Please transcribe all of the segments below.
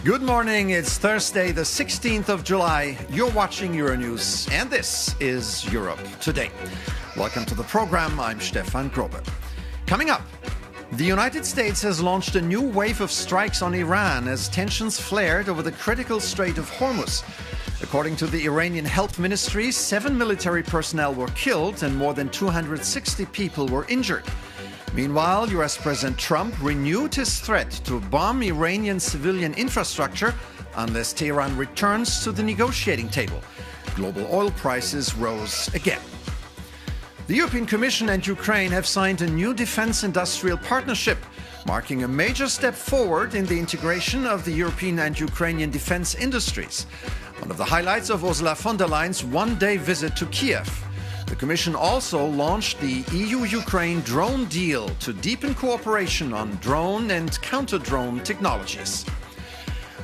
Good morning, it's Thursday, the 16th of July. You're watching Euronews, and this is Europe Today. Welcome to the program, I'm Stefan Grobe. Coming up, the United States has launched a new wave of strikes on Iran as tensions flared over the critical Strait of Hormuz. According to the Iranian Health Ministry, 7 military personnel were killed and more than 260 people were injured. Meanwhile, US President Trump renewed his threat to bomb Iranian civilian infrastructure unless Tehran returns to the negotiating table. Global oil prices rose again. The European Commission and Ukraine have signed a new defense industrial partnership, marking a major step forward in the integration of the European and Ukrainian defense industries. One of the highlights of Ursula von der Leyen's one-day visit to Kiev. The Commission also launched the EU-Ukraine drone deal to deepen cooperation on drone and counter-drone technologies.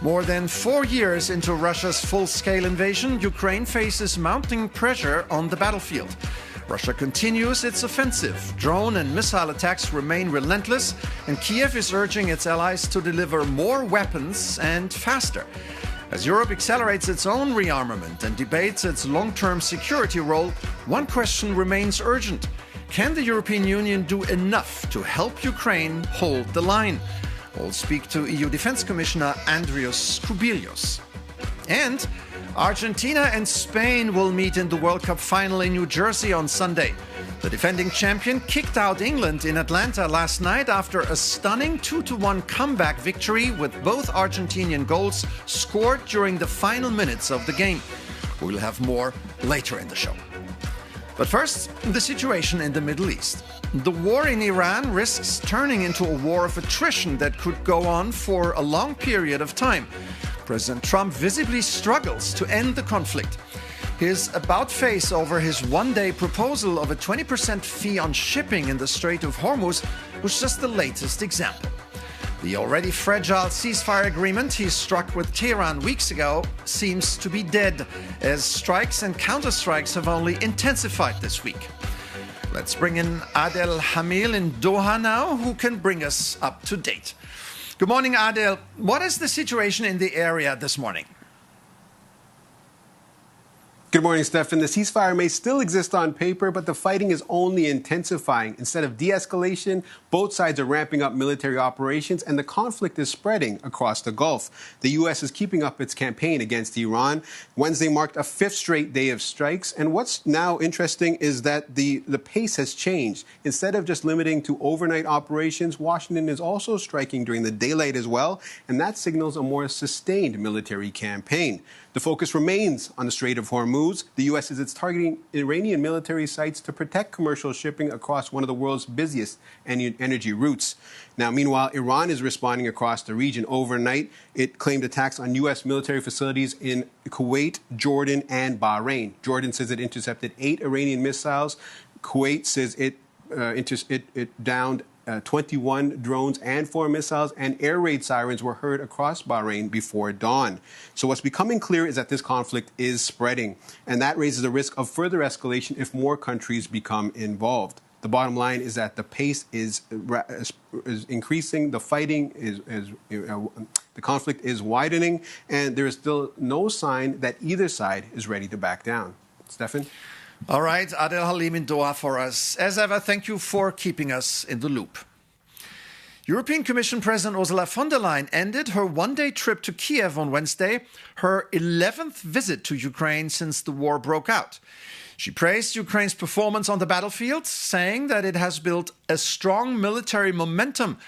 More than 4 years into Russia's full-scale invasion, Ukraine faces mounting pressure on the battlefield. Russia continues its offensive. Drone and missile attacks remain relentless, and Kiev is urging its allies to deliver more weapons and faster. As Europe accelerates its own rearmament and debates its long-term security role, one question remains urgent. Can the European Union do enough to help Ukraine hold the line? We'll speak to EU Defense Commissioner Andrius Kubilius. And Argentina and Spain will meet in the World Cup final in New Jersey on Sunday. The defending champion kicked out England in Atlanta last night after a stunning 2-1 comeback victory with both Argentinian goals scored during the final minutes of the game. We'll have more later in the show. But first, the situation in the Middle East. The war in Iran risks turning into a war of attrition that could go on for a long period of time. President Trump visibly struggles to end the conflict. His about-face over his one-day proposal of a 20% fee on shipping in the Strait of Hormuz was just the latest example. The already fragile ceasefire agreement he struck with Tehran weeks ago seems to be dead, as strikes and counterstrikes have only intensified this week. Let's bring in Adel Hamil in Doha now, who can bring us up to date. Good morning, Adel. What is the situation in the area this morning? Good morning, Stefan. The ceasefire may still exist on paper, but the fighting is only intensifying. Instead of de-escalation, both sides are ramping up military operations, and the conflict is spreading across the Gulf. The U.S. is keeping up its campaign against Iran. Wednesday marked a fifth straight day of strikes, and what's now interesting is that the pace has changed. Instead of just limiting to overnight operations, Washington is also striking during the daylight as well, and that signals a more sustained military campaign. The focus remains on the Strait of Hormuz. The U.S. is targeting Iranian military sites to protect commercial shipping across one of the world's busiest energy routes. Now, meanwhile, Iran is responding across the region. Overnight, it claimed attacks on U.S. military facilities in Kuwait, Jordan, and Bahrain. Jordan says it intercepted 8 Iranian missiles. Kuwait says it downed 21 drones and 4 missiles, and air raid sirens were heard across Bahrain before dawn. So what's becoming clear is that this conflict is spreading, and that raises the risk of further escalation if more countries become involved. The bottom line is that the pace is increasing, the fighting the conflict is widening, and there is still no sign that either side is ready to back down. Stefan? All right, Adel Halim in Doha for us. As ever, thank you for keeping us in the loop. European Commission President Ursula von der Leyen ended her one-day trip to Kiev on Wednesday, her 11th visit to Ukraine since the war broke out. She praised Ukraine's performance on the battlefield, saying that it has built a strong military momentum,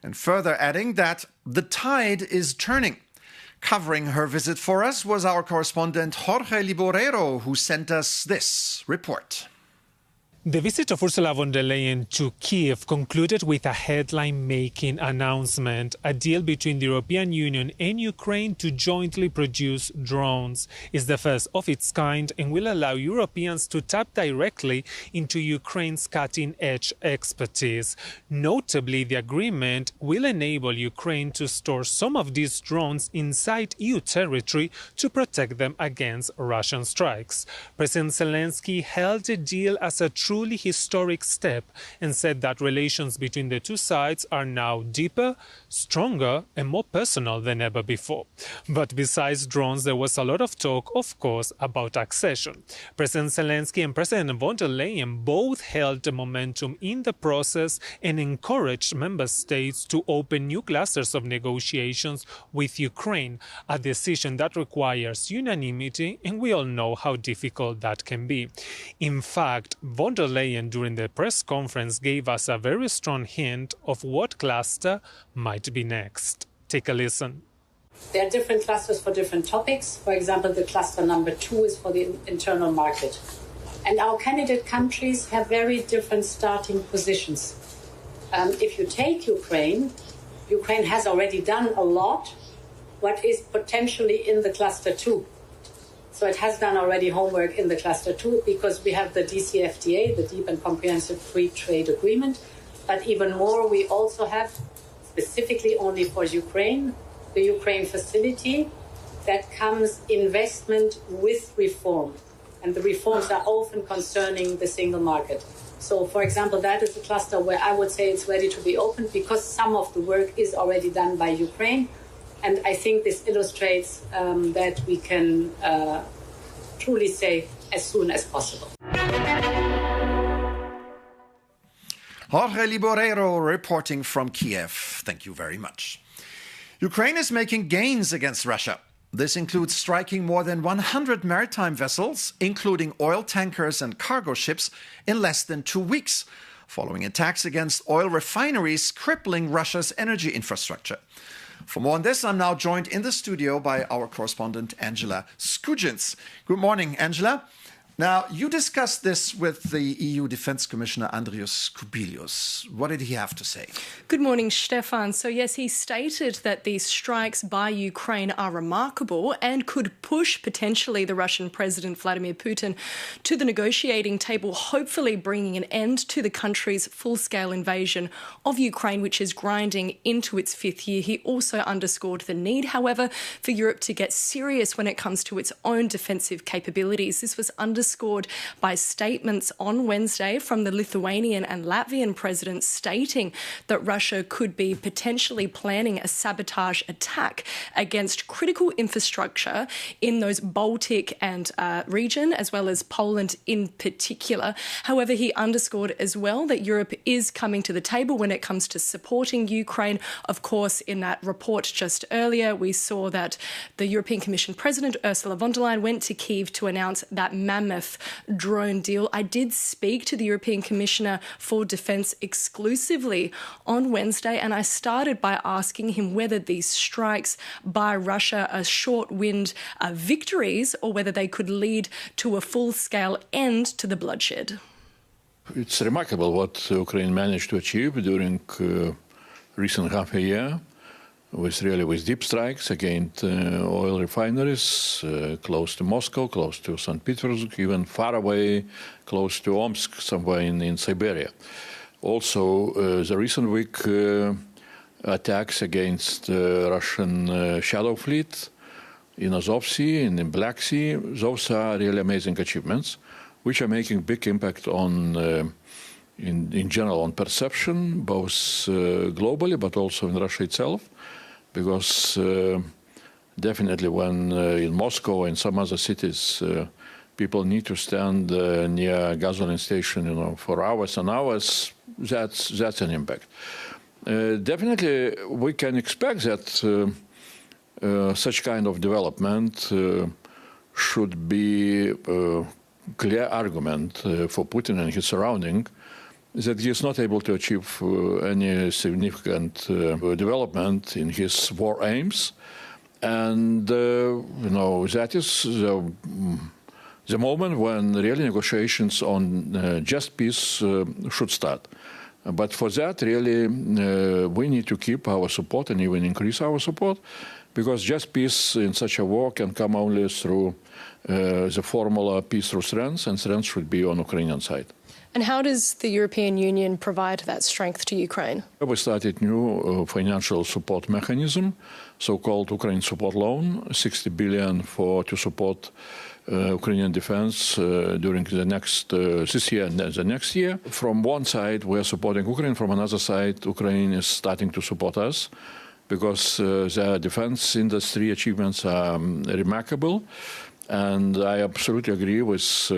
and further adding that the tide is turning. Covering her visit for us was our correspondent Jorge Liborero, who sent us this report. The visit of Ursula von der Leyen to Kiev concluded with a headline-making announcement, a deal between the European Union and Ukraine to jointly produce drones. It's the first of its kind and will allow Europeans to tap directly into Ukraine's cutting-edge expertise. Notably, the agreement will enable Ukraine to store some of these drones inside EU territory to protect them against Russian strikes. President Zelensky hailed the deal as a true truly historic step and said that relations between the two sides are now deeper, stronger, and more personal than ever before. But besides drones, there was a lot of talk, of course, about accession. President Zelensky and President von der Leyen both held the momentum in the process and encouraged member states to open new clusters of negotiations with Ukraine, a decision that requires unanimity, and we all know how difficult that can be. In fact, von der Leyen during the press conference gave us a very strong hint of what cluster might be next. Take a listen. There are different clusters for different topics. For example, the cluster number 2 is for the internal market. And our candidate countries have very different starting positions. If you take Ukraine, Ukraine has already done a lot, what is potentially in the cluster 2. So it has done already homework in the cluster 2 because we have the DCFTA, the Deep and Comprehensive Free Trade Agreement. But even more, we also have, specifically only for Ukraine, the Ukraine facility that comes investment with reform. And the reforms are often concerning the single market. So, for example, that is a cluster where I would say it's ready to be opened because some of the work is already done by Ukraine. And I think this illustrates that we can truly say as soon as possible. Jorge Liborero reporting from Kiev. Thank you very much. Ukraine is making gains against Russia. This includes striking more than 100 maritime vessels, including oil tankers and cargo ships, in less than 2 weeks, following attacks against oil refineries crippling Russia's energy infrastructure. For more on this, I'm now joined in the studio by our correspondent, Angela Skujins. Good morning, Angela. Now, you discussed this with the EU Defence Commissioner Andrius Kubilius. What did he have to say? Good morning, Stefan. So, yes, he stated that these strikes by Ukraine are remarkable and could push potentially the Russian President Vladimir Putin to the negotiating table, hopefully bringing an end to the country's full-scale invasion of Ukraine, which is grinding into its 5th year. He also underscored the need, however, for Europe to get serious when it comes to its own defensive capabilities. This was underscored by statements on Wednesday from the Lithuanian and Latvian presidents stating that Russia could be potentially planning a sabotage attack against critical infrastructure in those Baltic and region, as well as Poland in particular. However, he underscored as well that Europe is coming to the table when it comes to supporting Ukraine. Of course, in that report just earlier, we saw that the European Commission President Ursula von der Leyen went to Kyiv to announce that mammoth drone deal. I did speak to the European Commissioner for Defence exclusively on Wednesday, and I started by asking him whether these strikes by Russia are short-wind victories or whether they could lead to a full-scale end to the bloodshed. It's remarkable what Ukraine managed to achieve during recent half a year. With deep strikes against oil refineries close to Moscow, close to St. Petersburg, even far away, close to Omsk, somewhere in Siberia. Also, the recent week attacks against Russian shadow fleet in Azov Sea and in Black Sea, those are really amazing achievements, which are making big impact on, in general, on perception, both globally but also in Russia itself. Because definitely when in Moscow and some other cities, people need to stand near a gasoline station, for hours and hours, that's an impact. Definitely, we can expect that such kind of development should be a clear argument for Putin and his surrounding that he is not able to achieve any significant development in his war aims. And, that is the moment when really negotiations on just peace should start. But for that, really, we need to keep our support and even increase our support, because just peace in such a war can come only through the formula peace through strength, and strength should be on Ukrainian side. And how does the European Union provide that strength to Ukraine? We started new financial support mechanism, so-called Ukraine support loan, 60 billion to support Ukrainian defense during the next this year and the next year. From one side, we are supporting Ukraine. From another side, Ukraine is starting to support us because their defense industry achievements are remarkable. And I absolutely agree with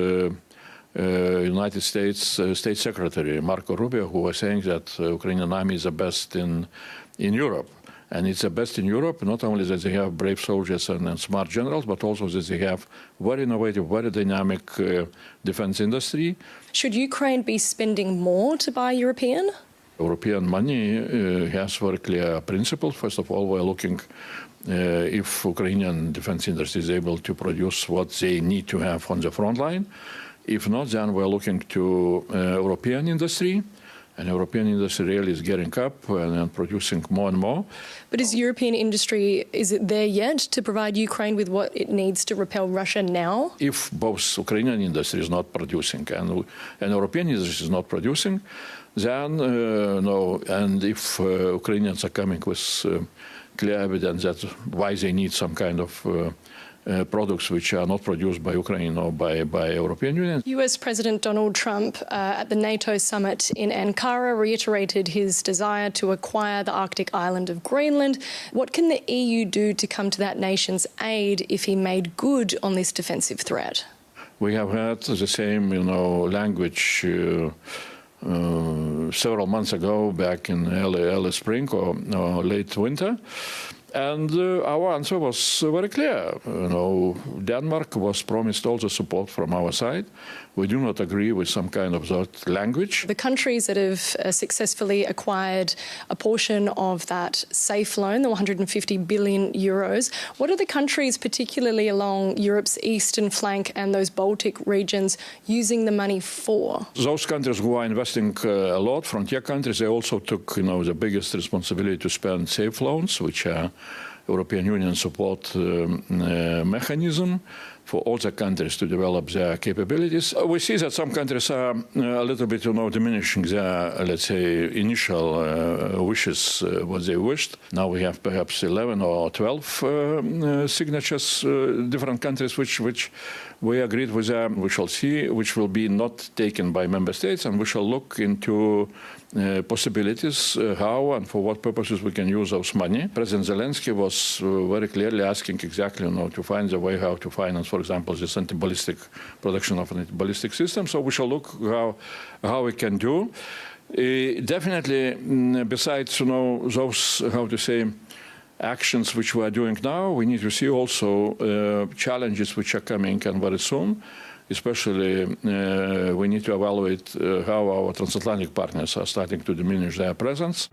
United States State Secretary Marco Rubio, who was saying that Ukrainian army is the best in Europe. And it's the best in Europe, not only that they have brave soldiers and smart generals, but also that they have very innovative, very dynamic defense industry. Should Ukraine be spending more to buy European? European money has very clear principles. First of all, we're looking if Ukrainian defense industry is able to produce what they need to have on the front line. If not, then we're looking to European industry. And European industry really is getting up and producing more and more. But is European industry, is it there yet to provide Ukraine with what it needs to repel Russia now? If both Ukrainian industry is not producing and European industry is not producing, then no. And if Ukrainians are coming with clear evidence that why they need some kind of products which are not produced by Ukraine or by European Union. US President Donald Trump at the NATO summit in Ankara reiterated his desire to acquire the Arctic island of Greenland. What can the EU do to come to that nation's aid if he made good on this defensive threat? We have had the same, language several months ago, back in early spring or late winter. And our answer was very clear. Denmark was promised also support from our side. We do not agree with some kind of that language. The countries that have successfully acquired a portion of that safe loan, the 150 billion euros, what are the countries, particularly along Europe's eastern flank and those Baltic regions, using the money for? Those countries who are investing a lot, frontier countries, they also took, the biggest responsibility to spend safe loans, which are European Union support mechanism for all the countries to develop their capabilities. We see that some countries are a little bit, diminishing their, let's say, initial wishes, what they wished. Now we have perhaps 11 or 12 signatures, different countries which we agreed with them. We shall see, which will be not taken by member states, and we shall look into possibilities, how and for what purposes we can use those money. President Zelensky was very clearly asking exactly, to find the way how to finance, for example, this anti-ballistic production of an anti-ballistic system. So we shall look how we can do. Definitely, besides, those, actions which we are doing now, we need to see also challenges which are coming and very soon. Especially, we need to evaluate how our transatlantic partners are starting to diminish their presence.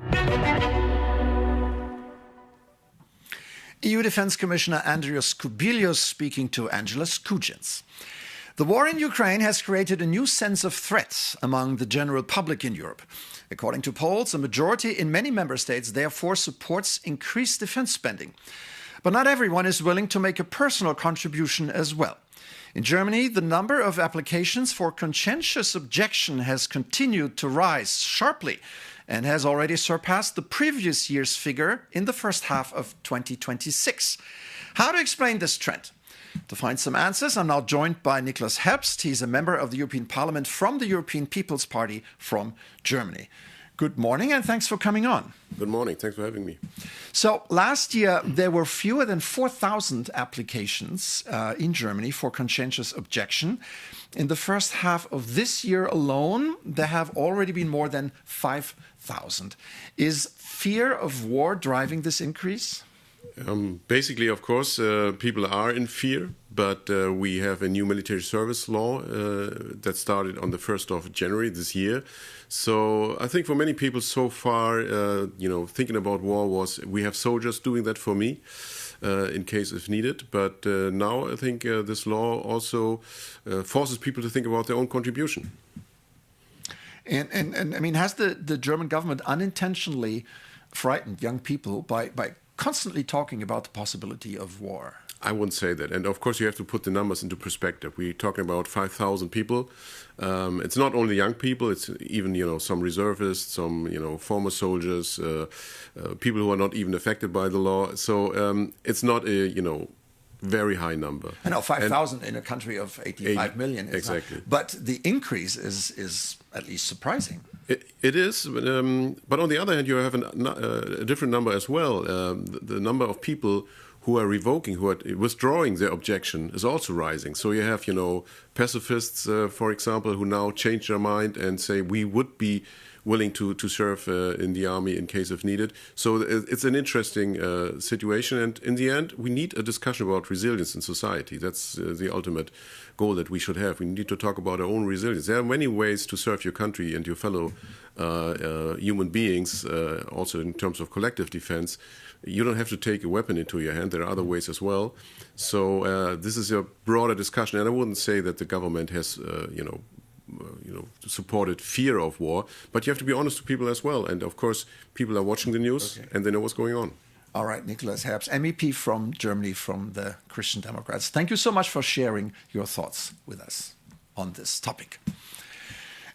EU Defence Commissioner Andrius Kubilius speaking to Angela Skujins. The war in Ukraine has created a new sense of threat among the general public in Europe. According to polls, a majority in many member states therefore supports increased defence spending. But not everyone is willing to make a personal contribution as well. In Germany, the number of applications for conscientious objection has continued to rise sharply and has already surpassed the previous year's figure in the first half of 2026. How to explain this trend? To find some answers, I'm now joined by Niklas Herbst. He's a member of the European Parliament from the European People's Party from Germany. Good morning and thanks for coming on. Good morning. Thanks for having me. So last year, there were fewer than 4,000 applications in Germany for conscientious objection. In the first half of this year alone, there have already been more than 5,000. Is fear of war driving this increase? Basically, of course, people are in fear, but we have a new military service law that started on the 1st of January this year. So I think for many people so far, thinking about war was, we have soldiers doing that for me in case if needed. But now I think this law also forces people to think about their own contribution. And I mean, has the German government unintentionally frightened young people by constantly talking about the possibility of war? I wouldn't say that. And of course, you have to put the numbers into perspective. We're talking about 5,000 people. It's not only young people. It's even, some reservists, some, former soldiers, people who are not even affected by the law. So it's not a, very high number. I know, 5,000 in a country of 85 million. Is exactly. Not, but the increase is at least surprising. It is, but on the other hand, you have a different number as well. The number of people who are revoking, who are withdrawing their objection is also rising. So you have, pacifists, for example, who now change their mind and say we would be willing to serve in the army in case if needed. So it's an interesting situation. And in the end, we need a discussion about resilience in society. That's the ultimate goal that we should have. We need to talk about our own resilience. There are many ways to serve your country and your fellow human beings, also in terms of collective defense. You don't have to take a weapon into your hand. There are other ways as well. So this is a broader discussion. And I wouldn't say that the government has, supported fear of war, but you have to be honest to people as well. And of course, people are watching the news and they know what's going on. All right, Nicholas Herbst, MEP from Germany, from the Christian Democrats. Thank you so much for sharing your thoughts with us on this topic.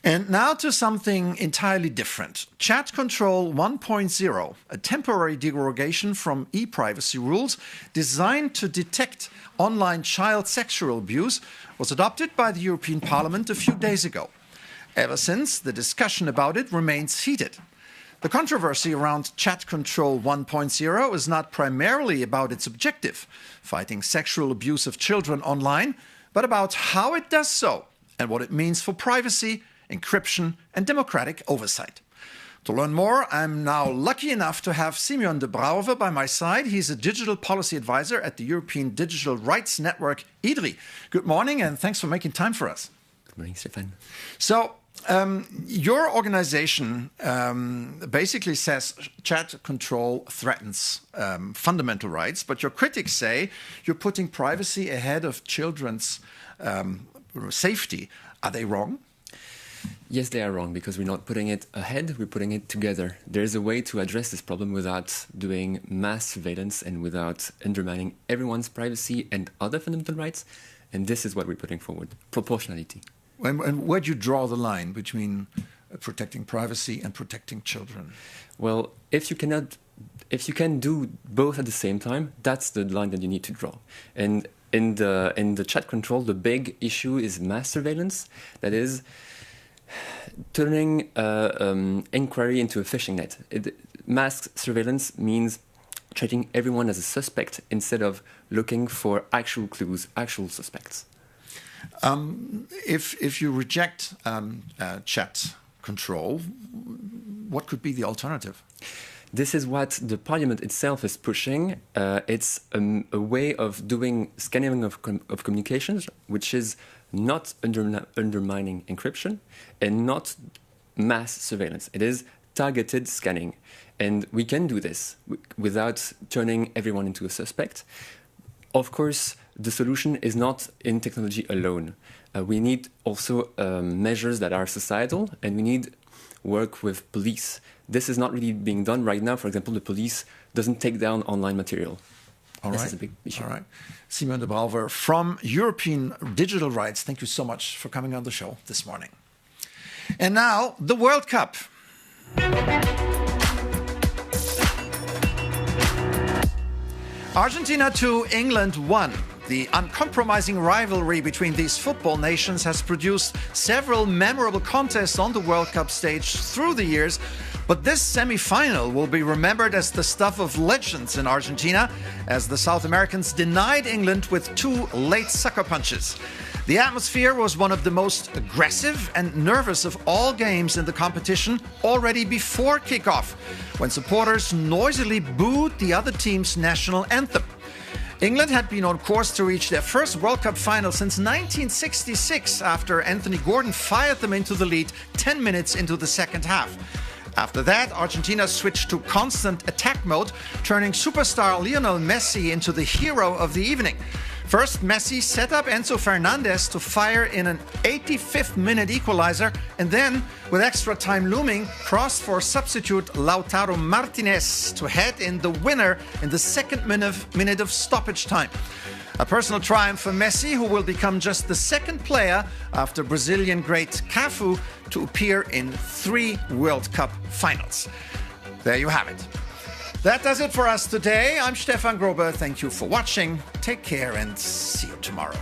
And now to something entirely different. Chat Control 1.0, a temporary derogation from e-privacy rules designed to detect online child sexual abuse, was adopted by the European Parliament a few days ago. Ever since, the discussion about it remains heated. The controversy around Chat Control 1.0 is not primarily about its objective, fighting sexual abuse of children online, but about how it does so and what it means for privacy, encryption, and democratic oversight. To learn more, I'm now lucky enough to have Simeon de Brouwer by my side. He's a digital policy advisor at the European Digital Rights Network, IDRI. Good morning, and thanks for making time for us. Good morning, Stefan. So, your organization basically says chat control threatens fundamental rights, but your critics say you're putting privacy ahead of children's safety. Are they wrong? Yes, they are wrong, because we're not putting it ahead, we're putting it together. There's a way to address this problem without doing mass surveillance and without undermining everyone's privacy and other fundamental rights, and this is what we're putting forward, proportionality. And where do you draw the line between protecting privacy and protecting children? Well, if you can do both at the same time, that's the line that you need to draw. And in the chat control, the big issue is mass surveillance, that is, turning inquiry into a fishing net. Mass surveillance means treating everyone as a suspect instead of looking for actual clues, actual suspects. If you reject chat control, what could be the alternative? This is what the parliament itself is pushing. It's a way of doing scanning of communications, which is not undermining encryption and not mass surveillance. It is targeted scanning. And we can do this without turning everyone into a suspect. Of course, the solution is not in technology alone. We need also measures that are societal, and we need work with police. This is not really being done right now. For example, the police doesn't take down online material. This is a big issue. All right. Simeon de Brouwer from European Digital Rights, thank you so much for coming on the show this morning. And now, the World Cup. Argentina 2, England 1. The uncompromising rivalry between these football nations has produced several memorable contests on the World Cup stage through the years, but this semi-final will be remembered as the stuff of legends in Argentina, as the South Americans denied England with 2 late sucker punches. The atmosphere was one of the most aggressive and nervous of all games in the competition already before kickoff, when supporters noisily booed the other team's national anthem. England had been on course to reach their first World Cup final since 1966 after Anthony Gordon fired them into the lead 10 minutes into the second half. After that, Argentina switched to constant attack mode, turning superstar Lionel Messi into the hero of the evening. First, Messi set up Enzo Fernandez to fire in an 85th minute equalizer, and then, with extra time looming, crossed for substitute Lautaro Martinez to head in the winner in the second minute of stoppage time. A personal triumph for Messi, who will become just the second player after Brazilian great Cafu to appear in 3 World Cup finals. There you have it. That does it for us today. I'm Stefan Grobe. Thank you for watching. Take care and see you tomorrow.